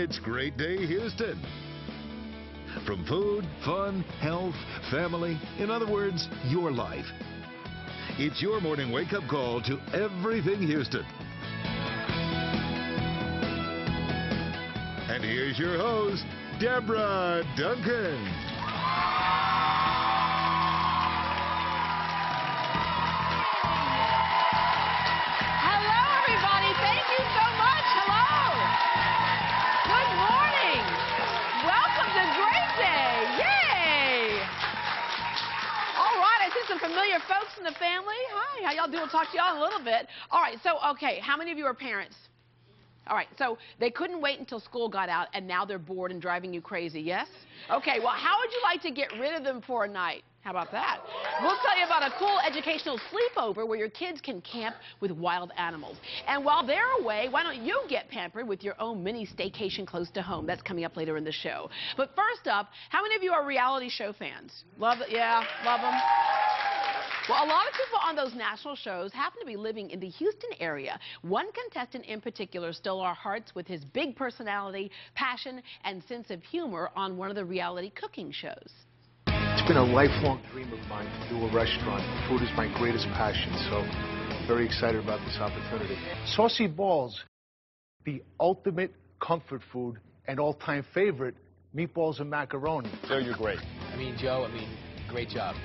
It's Great Day Houston. From food, fun, health, family, in other words, your life. It's your morning wake-up call to everything Houston. And here's your host, Deborah Duncan. Familiar folks in the family. Hi, how y'all doing? We'll talk to y'all in a little bit. All right, so, okay, how many of you are parents? All right, so they couldn't wait until school got out, and now they're bored and driving you crazy, yes? Okay, well, how would you like to get rid of them for a night? How about that? We'll tell you about a cool educational sleepover where your kids can camp with wild animals. And while they're away, why don't you get pampered with your own mini staycation close to home? That's coming up later in the show. But first up, how many of you are reality show fans? Love it? Yeah, love them? Well, a lot of people on those national shows happen to be living in the Houston area. One contestant in particular stole our hearts with his big personality, passion, and sense of humor on one of the reality cooking shows. It's been a lifelong dream of mine to do a restaurant. Food is my greatest passion, so I'm very excited about this opportunity. Saucy balls, the ultimate comfort food and all-time favorite, meatballs and macaroni. Joe, you're great. Joe, great job.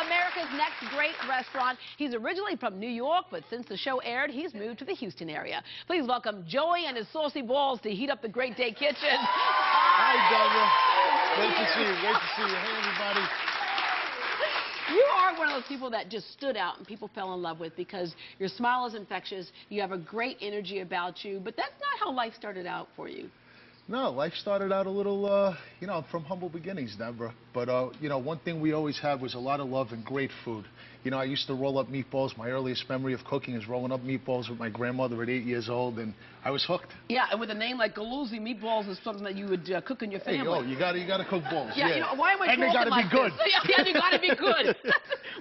America's Next Great Restaurant. He's originally from New York, but since the show aired, he's moved to the Houston area. Please welcome Joey and his saucy balls to heat up the Great Day kitchen. Hi, Deborah. Great to see you. Great to see you. Hey, everybody. You are one of those people that just stood out and people fell in love with because your smile is infectious. You have a great energy about you, but that's not how life started out for you. No, life started out a little, from humble beginnings, Deborah. But, one thing we always had was a lot of love and great food. I used to roll up meatballs. My earliest memory of cooking is rolling up meatballs with my grandmother at 8 years old, and I was hooked. Yeah, and with a name like Galuzzi, meatballs is something that you would cook in your family. Hey, you gotta cook balls. Yeah, why am I talking like this? Yeah, they gotta be good.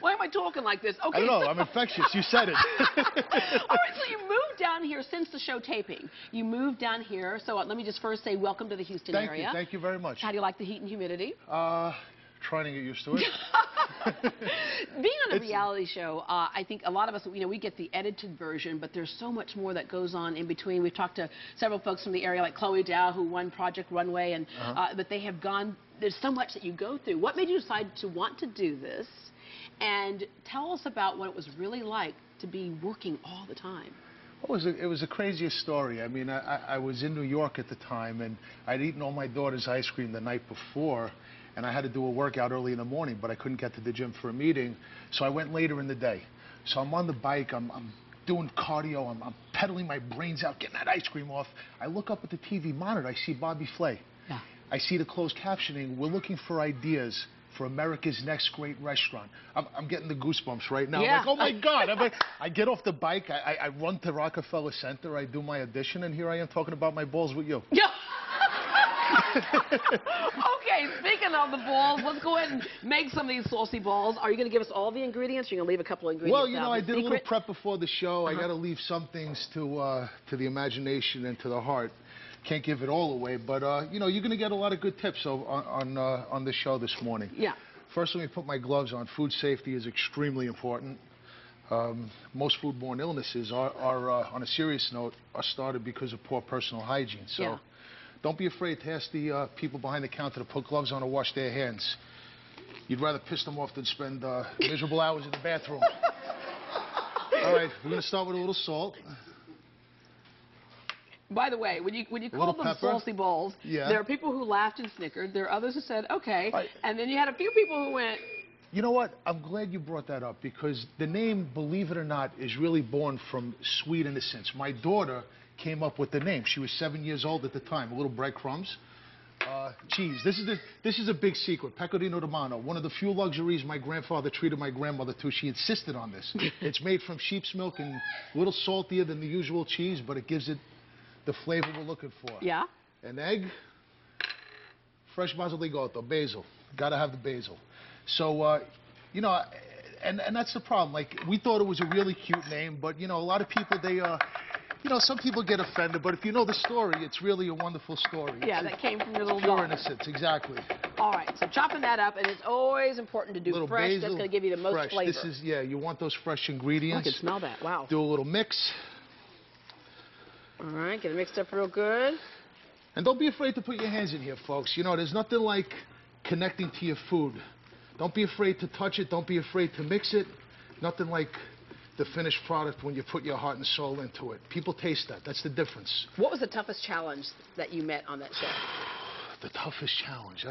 Why am I talking like this? Okay. I don't know, I'm infectious. You said it. All right, so you moved down here since the show taping. You moved down here, so let me just first say welcome to the Houston area. Thank you very much. How do you like the heat and humidity? Trying to get used to it. Being on a reality show, I think a lot of us, we get the edited version, but there's so much more that goes on in between. We've talked to several folks from the area, like Chloe Dow, who won Project Runway, and but they have gone, there's so much that you go through. What made you decide to want to do this? And tell us about what it was really like to be working all the time. It was the craziest story. I was in New York at the time, and I'd eaten all my daughter's ice cream the night before, and I had to do a workout early in the morning, but I couldn't get to the gym for a meeting, so I went later in the day. So I'm on the bike, I'm doing cardio, I'm pedaling my brains out, getting that ice cream off. I look up at the TV monitor, I see Bobby Flay. Yeah. I see the closed captioning, we're looking for ideas for America's Next Great Restaurant. I'm getting the goosebumps right now. Yeah. I'm like, oh my God. I get off the bike, I run to Rockefeller Center, I do my audition, and here I am talking about my balls with you. Yeah. Okay, speaking of the balls, let's go ahead and make some of these saucy balls. Are you going to give us all the ingredients, or are you going to leave a couple of ingredients Well, I did a little prep before the show. I got to leave some things to the imagination and to the heart. Can't give it all away, but, you're going to get a lot of good tips on the show this morning. Yeah. First, let me put my gloves on. Food safety is extremely important. Most foodborne illnesses are on a serious note, are started because of poor personal hygiene. So. Yeah. Don't be afraid to ask the people behind the counter to put gloves on or wash their hands. You'd rather piss them off than spend miserable hours in the bathroom. All right, we're going to start with a little salt. By the way, when you call them saucy balls, there are people who laughed and snickered. There are others who said, okay. Right. And then you had a few people who went... You know what? I'm glad you brought that up because the name, believe it or not, is really born from sweet innocence. My daughter came up with the name. She was 7 years old at the time. A little breadcrumbs. Cheese. This is a big secret. Pecorino Romano. One of the few luxuries my grandfather treated my grandmother to. She insisted on this. It's made from sheep's milk and a little saltier than the usual cheese, but it gives it the flavor we're looking for. Yeah. An egg, fresh basil ligotto, basil. Got to have the basil. So, and that's the problem. Like, we thought it was a really cute name, but, you know, a lot of people, they, you know, some people get offended, but if you know the story, it's really a wonderful story. Yeah, that came from your little Pure daughter. innocence, exactly. All right, so chopping that up, and it's always important to do Little fresh. basil, That's going to give you the most fresh. flavor. This is, yeah, you want those fresh I ingredients. can smell that. Wow. Do a little mix. All right, get it mixed up real good. And don't be afraid to put your hands in here, folks. You know, there's nothing like connecting to your food. Don't be afraid to touch it. Don't be afraid to mix it. Nothing like the finished product when you put your heart and soul into it. People taste that. That's the difference. What was the toughest challenge that you met on that show? The toughest challenge.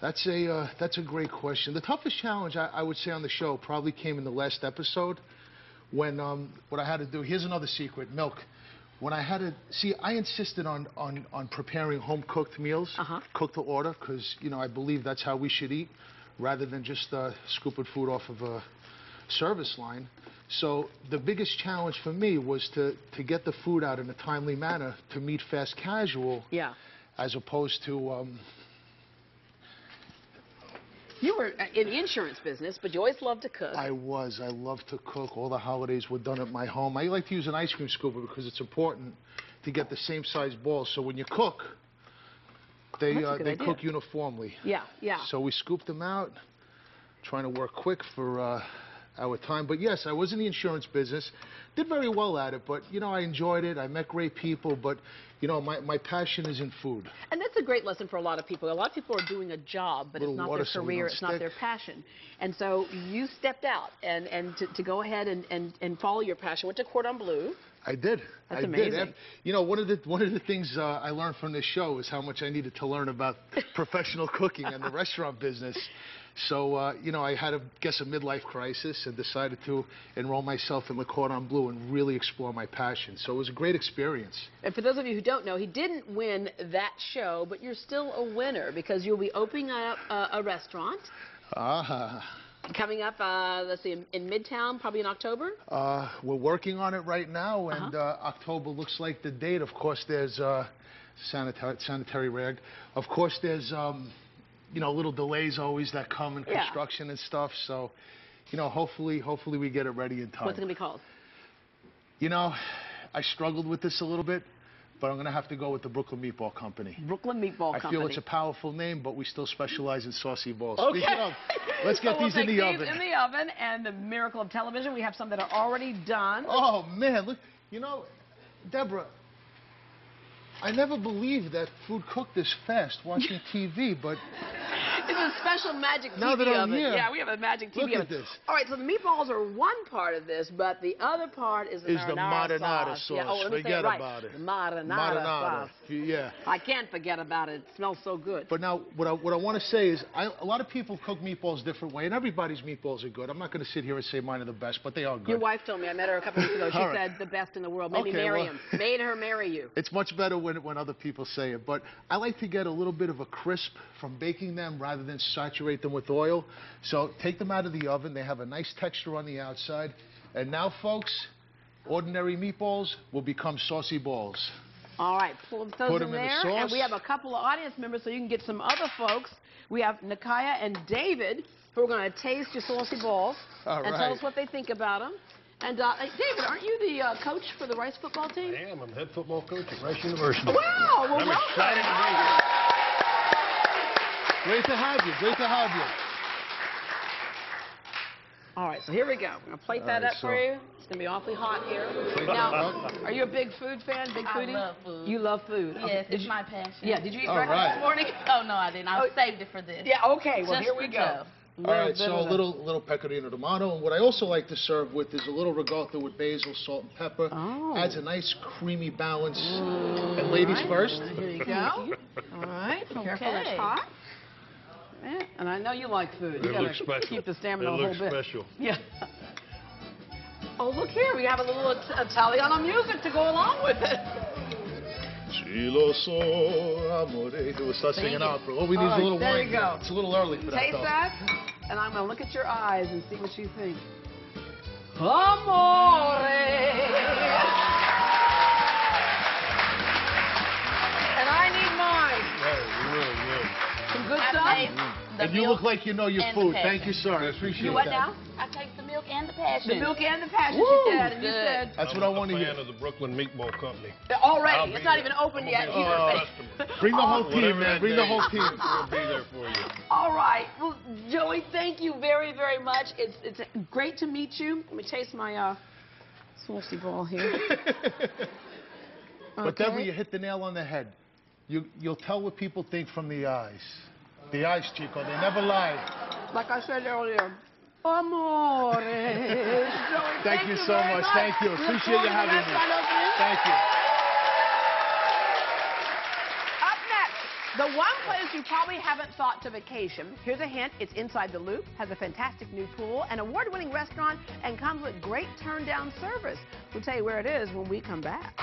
That's a great question. The toughest challenge I would say on the show probably came in the last episode when what I had to do. Here's another secret: milk. When I had to see, I insisted on preparing home cooked meals, cooked to order, because you know I believe that's how we should eat, rather than just scooping food off of a service line. So the biggest challenge for me was to get the food out in a timely manner to meet fast casual. Yeah. As opposed to. You were in the insurance business, but you always loved to cook. I loved to cook. All the holidays were done at my home. I like to use an ice cream scooper because it's important to get the same size balls. So when you cook, they cook uniformly. Yeah, yeah. So we scooped them out, trying to work quick for our time. But yes, I was in the insurance business. Did very well at it, but, you know, I enjoyed it. I met great people, but, you know, my passion is in food. And that's a great lesson for a lot of people. A lot of people are doing a job, but it's not their career, it's not their passion. And so you stepped out and to go ahead and follow your passion. Went to Cordon Bleu. I did. That's amazing. You know, one of the things I learned from this show is how much I needed to learn about professional cooking and the restaurant business. So, you know, I had, a midlife crisis and decided to enroll myself in Le Cordon Bleu and really explore my passion. So it was a great experience. And for those of you who don't know, he didn't win that show, but you're still a winner because you'll be opening up a restaurant. Coming up, let's see, in Midtown, probably in October? We're working on it right now, and October looks like the date. Of course, there's sanitary rag. Of course, there's... you know, little delays always that come in construction and stuff. So, you know, hopefully we get it ready in time. What's it going to be called? You know, I struggled with this a little bit, but I'm going to have to go with the Brooklyn Meatball Company. Brooklyn Meatball Company. I feel it's a powerful name, but we still specialize in saucy balls. Okay. Speaking of, let's get these in the oven. In the oven, and the miracle of television, we have some that are already done. Oh, man, look. You know, Deborah, I never believed that food cooked this fast watching TV, but... It's a special magic TV now that I'm oven. here, yeah, we have a magic TV look oven. At this. All right, so the meatballs are one part of this, but the other part is the marinara sauce. Yeah, let me forget say it right. about it. The marinara sauce. Yeah. I can't forget about it. It smells so good. But now, what I want to say is, a lot of people cook meatballs different way, and everybody's meatballs are good. I'm not going to sit here and say mine are the best, but they are good. Your wife told me. I met her a couple weeks ago. She said the best in the world. Maybe marry him. Made her marry you. It's much better when other people say it. But I like to get a little bit of a crisp from baking them rather than saturate them with oil. So take them out of the oven. They have a nice texture on the outside. And now, folks, ordinary meatballs will become saucy balls. All right, put them in there. The sauce. And we have a couple of audience members so you can get some other folks. We have Nakaya and David who are going to taste your saucy balls and tell us what they think about them. And David, aren't you the coach for the Rice football team? I am. I'm the head football coach at Rice University. Wow, well, I'm welcome. excited to be here. Great to have you. Great to have you. All right, so here we go. We're going to plate that up for you. It's going to be awfully hot here. Now, are you a big food fan, big foodie? I love food. You love food? Yes, it's my passion. Yeah, did you eat breakfast this morning? Oh, no, I didn't. I saved it for this. Yeah, okay, well, here we go. All right, so a little pecorino romano. And what I also like to serve with is a little ricotta with basil, salt, and pepper. Oh. Adds a nice creamy balance. And ladies first. Here you go. All right, careful, it's hot. Yeah, and I know you like food. You got to keep the stamina a little bit. It looks special. Yeah. Oh, look here. We have a little Italiano music to go along with it. We'll start singing out. Oh, we need a little wine. There you go. It's a little early for that. Taste that, and I'm going to look at your eyes and see what you think. Amore. And I need mine. Yeah, really good. Some good stuff. And you look like you know your food. Thank you, sir. I appreciate that. You what now? and the passion. The milk and the passion, Woo, she said. And you good. said, That's what I want to hear. I'm a fan of the Brooklyn Meatball Company. already. It's not even open I'm yet. gonna be a customer. Bring the whole team, Whatever man. that Bring the day whole is, team. We'll be there for you. All right. Well, Joey, thank you very, very much. It's great to meet you. Let me chase my saucy ball here. But Deborah, you hit the nail on the head. You'll tell what people think from the eyes. The eyes, Chico, they never lie. Like I said earlier, amore. Joey, Thank you so very much. Thank you. We look Appreciate forward you to the having me. restaurant opening. Thank you. Up next, the one place you probably haven't thought to vacation. Here's a hint. It's inside the Loop, has a fantastic new pool, an award-winning restaurant, and comes with great turn-down service. We'll tell you where it is when we come back.